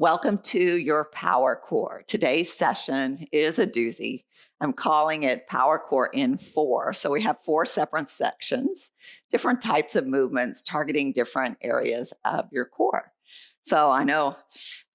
Welcome to your Power Core. Today's session is a doozy. I'm calling it Power Core in 4. So we have 4 separate sections, different types of movements targeting different areas of your core. So I know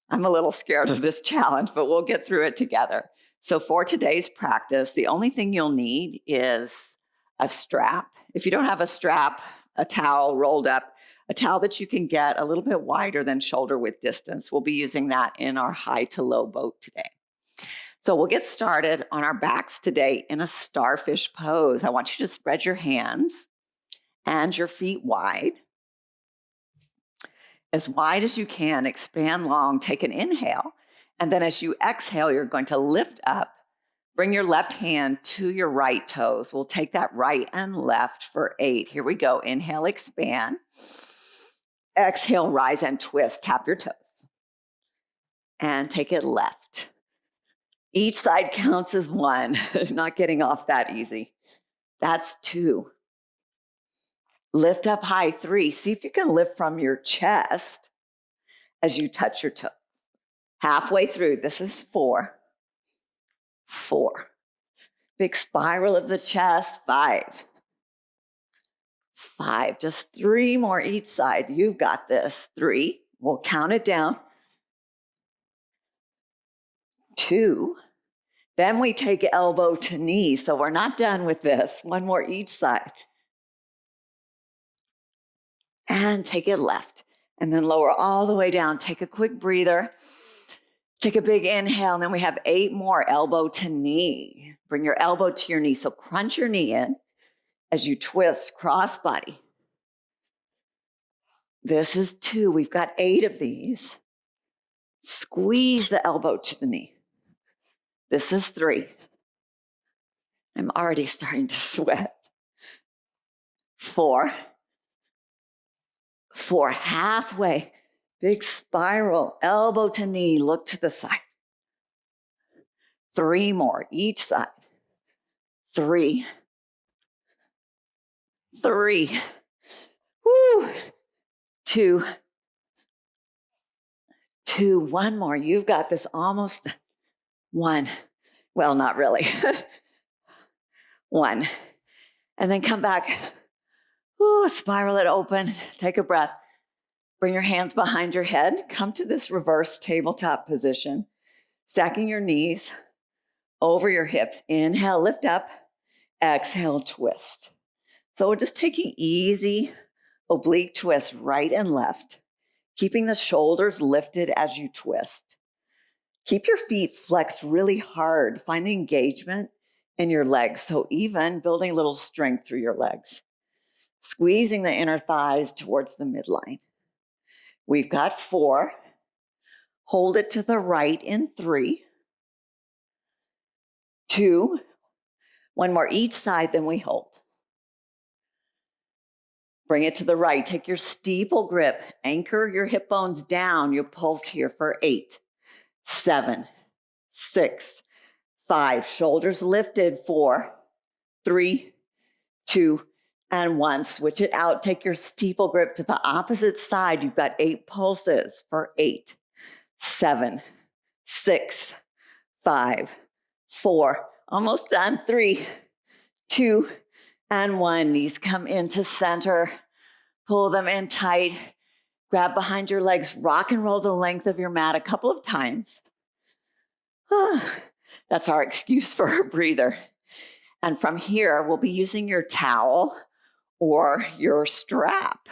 I'm a little scared of this challenge, but we'll get through it together. So for today's practice, the only thing you'll need is a strap. If you don't have a strap, a towel rolled up, a towel that you can get a little bit wider than shoulder width distance. We'll be using that in our high to low boat today. So we'll get started on our backs today in a starfish pose. I want you to spread your hands and your feet wide as you can. Expand long, take an inhale. And then as you exhale, you're going to lift up. Bring your left hand to your right toes. We'll take that right and left for 8. Here we go. Inhale, expand. Exhale, rise and twist. Tap your toes. And take it left. Each side counts as 1. Not getting off that easy. That's 2. Lift up high, 3. See if you can lift from your chest as you touch your toes. Halfway through, this is 4. 4. Big spiral of the chest, 5. 5, just 3 more each side. You've got this. 3, we'll count it down. 2, then we take elbow to knee. So we're not done with this. 1 more each side. And take it left. And then lower all the way down. Take a quick breather. Take a big inhale, and then we have 8 more, elbow to knee. Bring your elbow to your knee. So crunch your knee in as you twist cross body. This is 2. We've got 8 of these. Squeeze the elbow to the knee. This is 3. I'm already starting to sweat. 4. 4, halfway. Big spiral, elbow to knee, look to the side. 3 more each side. 3. 3. Woo. 2. 2. 1 more. You've got this almost. 1. Well, not really. 1. And then come back. Woo, spiral it open. Take a breath. Bring your hands behind your head. Come to this reverse tabletop position. Stacking your knees over your hips. Inhale, lift up. Exhale, twist. So we're just taking easy oblique twists right and left, keeping the shoulders lifted as you twist. Keep your feet flexed really hard. Find the engagement in your legs. So even building a little strength through your legs. Squeezing the inner thighs towards the midline. We've got 4. Hold it to the right in 3. 2. 1 more each side, then we hold. Bring it to the right. Take your steeple grip. Anchor your hip bones down. You pulse here for 8, 7, 6, 5. Shoulders lifted. 4, 3, 2, and 1. Switch it out. Take your steeple grip to the opposite side. You've got 8 pulses for 8, 7, 6, 5, 4. Almost done. 3, 2, and 1. Knees come into center. Pull them in tight. Grab behind your legs. Rock and roll the length of your mat a couple of times. That's our excuse for a breather. And from here, we'll be using your towel or your strap.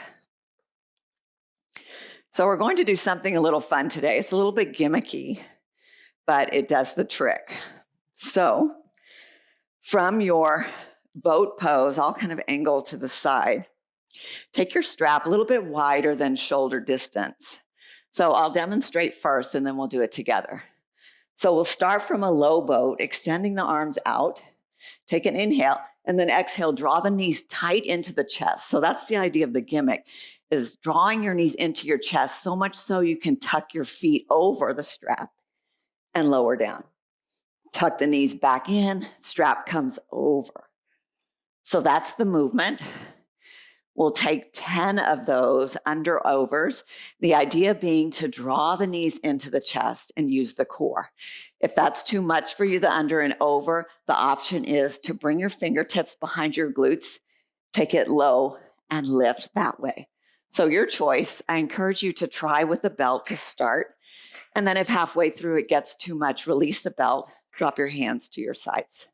So we're going to do something a little fun today. It's a little bit gimmicky, but it does the trick. So from your boat pose, I'll kind of angle to the side. Take your strap a little bit wider than shoulder distance. So I'll demonstrate first, and then we'll do it together. So we'll start from a low boat, extending the arms out. Take an inhale, and then exhale, draw the knees tight into the chest. So that's the idea of the gimmick, is drawing your knees into your chest so much so you can tuck your feet over the strap and lower down. Tuck the knees back in, strap comes over. So that's the movement. We'll take 10 of those under overs. The idea being to draw the knees into the chest and use the core. If that's too much for you, the under and over, the option is to bring your fingertips behind your glutes, take it low, and lift that way. So your choice. I encourage you to try with the belt to start. And then if halfway through it gets too much, release the belt, drop your hands to your sides.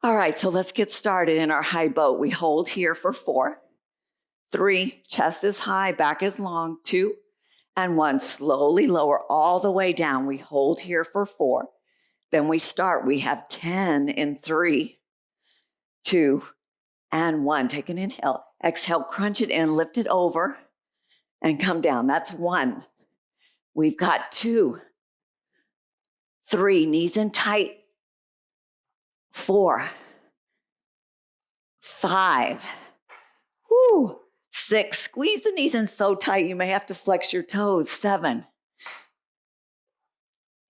All right, so let's get started in our high boat. We hold here for 4, 3, chest is high, back is long, 2, and 1. Slowly lower all the way down. We hold here for 4. Then we start. We have 10 in 3, 2, and 1. Take an inhale. Exhale, crunch it in, lift it over, and come down. That's 1. We've got 2, 3, knees in tight. 4, 5, 6, squeeze the knees in so tight you may have to flex your toes. 7,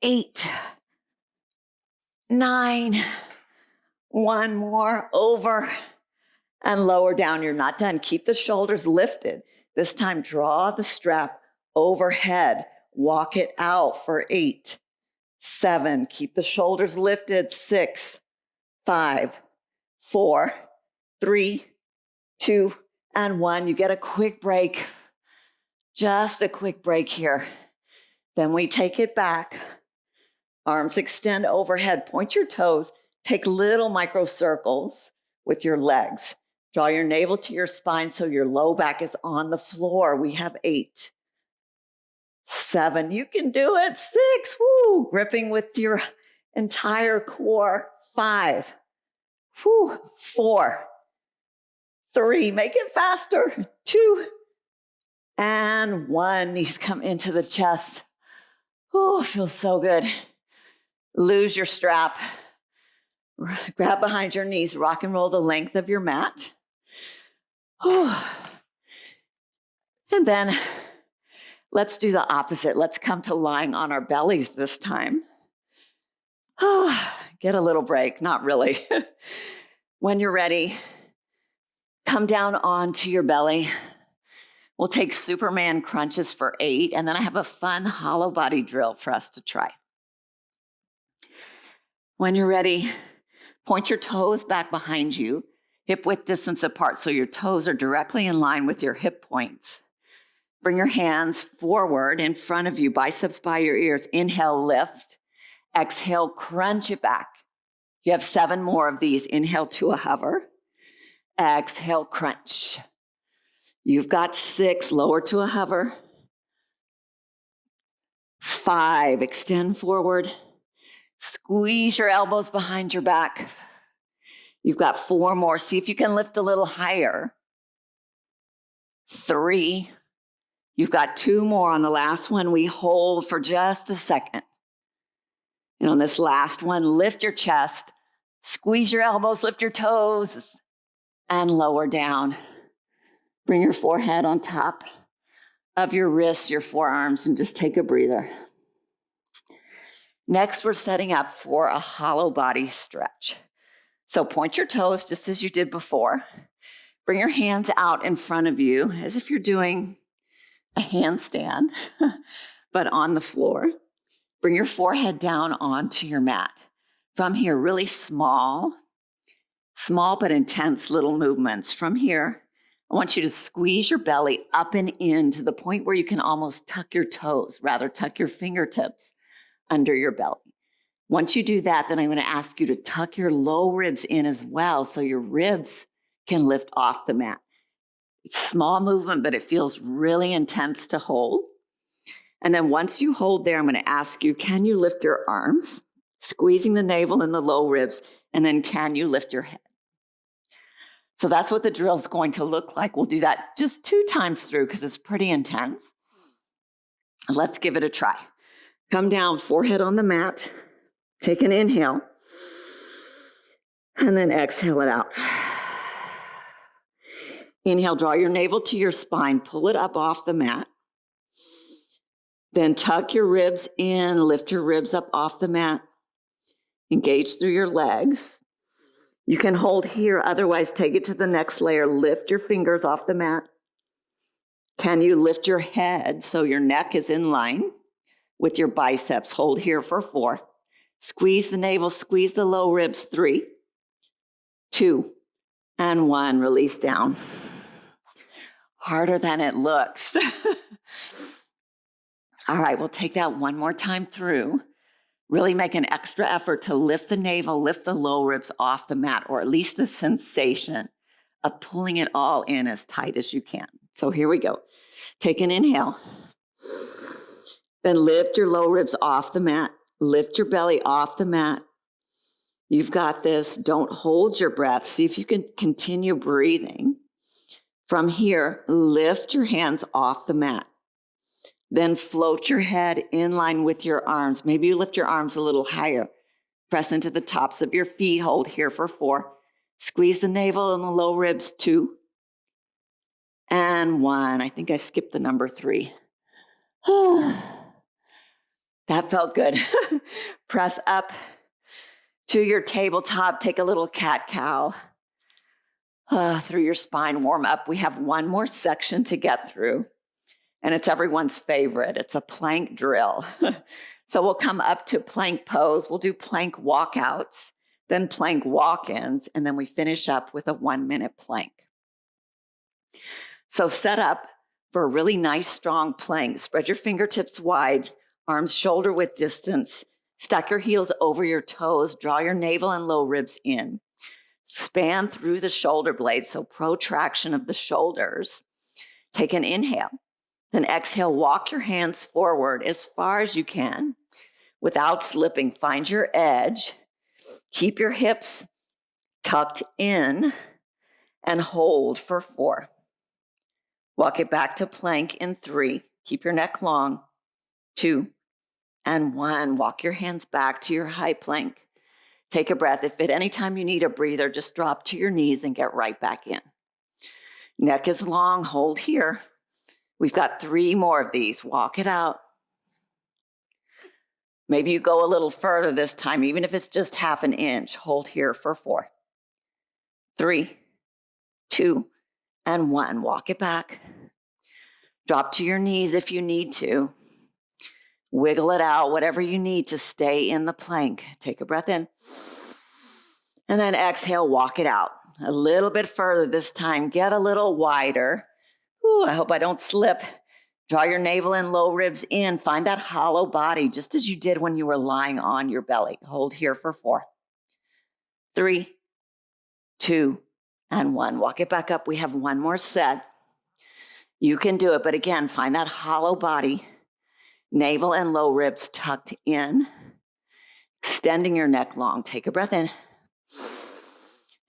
8, 9, 1 more, over and lower down. You're not done. Keep the shoulders lifted. This time, draw the strap overhead. Walk it out for 8, 7, keep the shoulders lifted. 6, 5, 4, 3, 2, and 1. You get a quick break, just a quick break here. Then we take it back. Arms extend overhead. Point your toes. Take little micro circles with your legs. Draw your navel to your spine so your low back is on the floor. We have 8, 7. You can do it. 6. Gripping with your entire core. 5, 4, 3, make it faster. 2, and 1. Knees come into the chest. Feels so good. Lose your strap. Grab behind your knees. Rock and roll the length of your mat. And then let's do the opposite. Let's come to lying on our bellies this time. Get a little break. Not really. When you're ready, come down onto your belly. We'll take Superman crunches for 8, and then I have a fun hollow body drill for us to try. When you're ready, point your toes back behind you, hip width distance apart so your toes are directly in line with your hip points. Bring your hands forward in front of you, biceps by your ears. Inhale, lift. Exhale, crunch it back. You have 7 more of these. Inhale to a hover. Exhale, crunch. You've got 6, lower to a hover. 5, extend forward. Squeeze your elbows behind your back. You've got 4 more. See if you can lift a little higher. 3. You've got 2 more. On the last one, we hold for just a second. And on this last one, lift your chest, squeeze your elbows, lift your toes, and lower down. Bring your forehead on top of your wrists, your forearms, and just take a breather. Next, we're setting up for a hollow body stretch. So point your toes just as you did before. Bring your hands out in front of you as if you're doing a handstand, but on the floor. Bring your forehead down onto your mat. From here, really small but intense little movements. From here, I want you to squeeze your belly up and in to the point where you can almost tuck your toes, rather tuck your fingertips under your belly. Once you do that, then I'm going to ask you to tuck your low ribs in as well so your ribs can lift off the mat. It's a small movement, but it feels really intense to hold. And then once you hold there, I'm going to ask you, can you lift your arms, squeezing the navel and the low ribs, and then can you lift your head? So that's what the drill is going to look like. We'll do that just 2 times through because it's pretty intense. Let's give it a try. Come down, forehead on the mat. Take an inhale. And then exhale it out. Inhale, draw your navel to your spine. Pull it up off the mat. Then tuck your ribs in, lift your ribs up off the mat. Engage through your legs. You can hold here, otherwise take it to the next layer. Lift your fingers off the mat. Can you lift your head so your neck is in line with your biceps? Hold here for 4. Squeeze the navel, squeeze the low ribs. 3, 2, and 1. Release down. Harder than it looks. All right, we'll take that one more time through. Really make an extra effort to lift the navel, lift the low ribs off the mat, or at least the sensation of pulling it all in as tight as you can. So here we go. Take an inhale. Then lift your low ribs off the mat. Lift your belly off the mat. You've got this. Don't hold your breath. See if you can continue breathing. From here, lift your hands off the mat. Then float your head in line with your arms. Maybe you lift your arms a little higher. Press into the tops of your feet. Hold here for 4. Squeeze the navel and the low ribs. 2 and 1. I think I skipped the number 3. That felt good. Press up to your tabletop. Take a little cat-cow through your spine. Warm up. We have one more section to get through. And it's everyone's favorite. It's a plank drill. So we'll come up to plank pose. We'll do plank walkouts, then plank walk-ins, and then we finish up with a 1-minute plank. So set up for a really nice, strong plank. Spread your fingertips wide, arms shoulder width distance. Stack your heels over your toes. Draw your navel and low ribs in. Span through the shoulder blades, so protraction of the shoulders. Take an inhale. Then exhale, walk your hands forward as far as you can without slipping. Find your edge. Keep your hips tucked in and hold for 4. Walk it back to plank in 3. Keep your neck long. 2 and 1. Walk your hands back to your high plank. Take a breath. If at any time you need a breather, just drop to your knees and get right back in. Neck is long. Hold here. We've got 3 more of these. Walk it out. Maybe you go a little further this time, even if it's just half an inch. Hold here for 4, 3, 2, and 1. Walk it back. Drop to your knees if you need to. Wiggle it out, whatever you need to stay in the plank. Take a breath in. And then exhale, walk it out. A little bit further this time. Get a little wider. Ooh, I hope I don't slip. Draw your navel and low ribs in. Find that hollow body, just as you did when you were lying on your belly. Hold here for 4, 3, 2, and 1. Walk it back up. We have one more set. You can do it, but again, find that hollow body, navel and low ribs tucked in, extending your neck long. Take a breath in.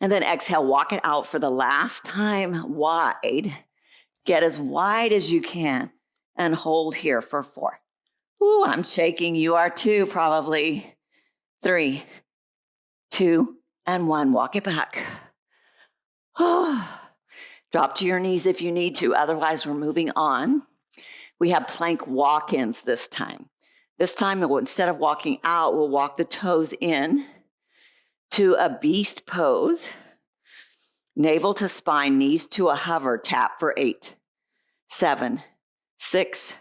And then exhale, walk it out for the last time wide. Get as wide as you can and hold here for 4. Ooh, I'm shaking. You are too, probably. 3, 2, and 1. Walk it back. Drop to your knees if you need to. Otherwise, we're moving on. We have plank walk-ins this time. This time, instead of walking out, we'll walk the toes in to a beast pose. Navel to spine, knees to a hover. Tap for 8, 7, 6,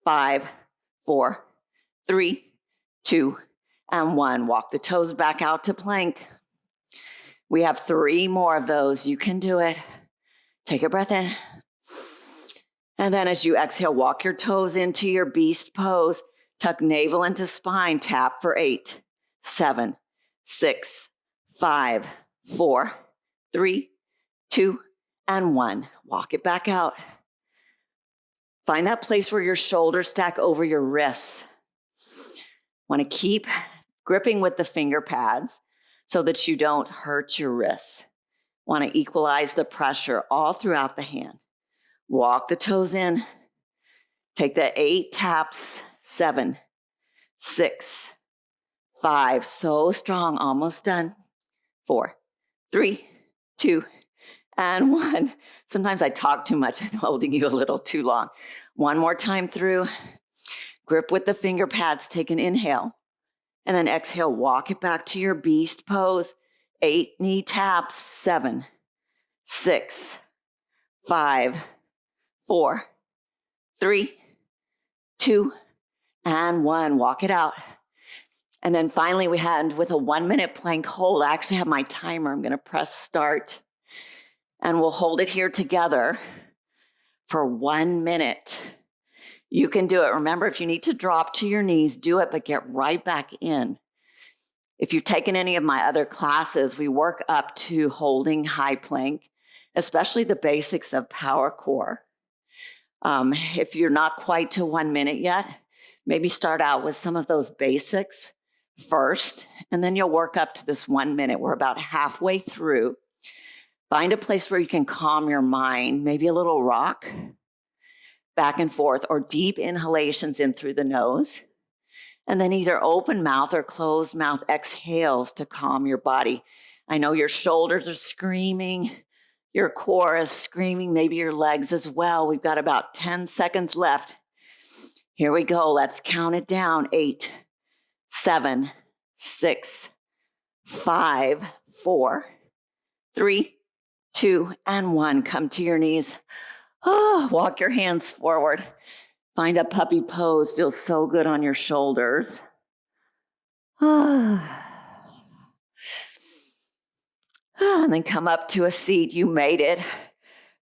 5, 4, 3, 2, and 1. Walk the toes back out to plank. We have 3 more of those. You can do it. Take a breath in. And then as you exhale, walk your toes into your beast pose. Tuck navel into spine. Tap for 8, 7, 6, 5, 4, 3, 2, and 1. Walk it back out. Find that place where your shoulders stack over your wrists. Want to keep gripping with the finger pads so that you don't hurt your wrists. Want to equalize the pressure all throughout the hand. Walk the toes in. Take the 8 taps. 7, 6, 5. So strong. Almost done. 4, 3, 2, and 1. Sometimes I talk too much. I'm holding you a little too long. One more time through. Grip with the finger pads. Take an inhale. And then exhale. Walk it back to your beast pose. 8 knee taps, 7, 6, 5, 4, 3, 2, and 1. Walk it out. And then finally we end with a 1-minute plank hold. I actually have my timer. I'm going to press start. And we'll hold it here together for 1 minute. You can do it. Remember, if you need to drop to your knees, do it, but get right back in. If you've taken any of my other classes, we work up to holding high plank, especially the basics of powercore. If you're not quite to 1 minute yet, maybe start out with some of those basics first, and then you'll work up to this 1 minute. We're about halfway through. Find a place where you can calm your mind, maybe a little rock, back and forth, or deep inhalations in through the nose. And then either open mouth or closed mouth exhales to calm your body. I know your shoulders are screaming, your core is screaming, maybe your legs as well. We've got about 10 seconds left. Here we go. Let's count it down. 8, 7, 6, 5, 4, 3, 2, and 1. Come to your knees. Walk your hands forward. Find a puppy pose. Feels so good on your shoulders. And then come up to a seat. You made it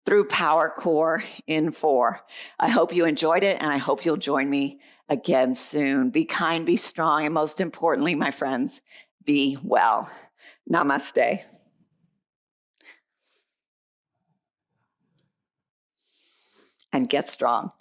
through powercore in 4. I hope you enjoyed it, and I hope you'll join me again soon. Be kind, be strong, and most importantly, my friends, be well. Namaste. And get strong.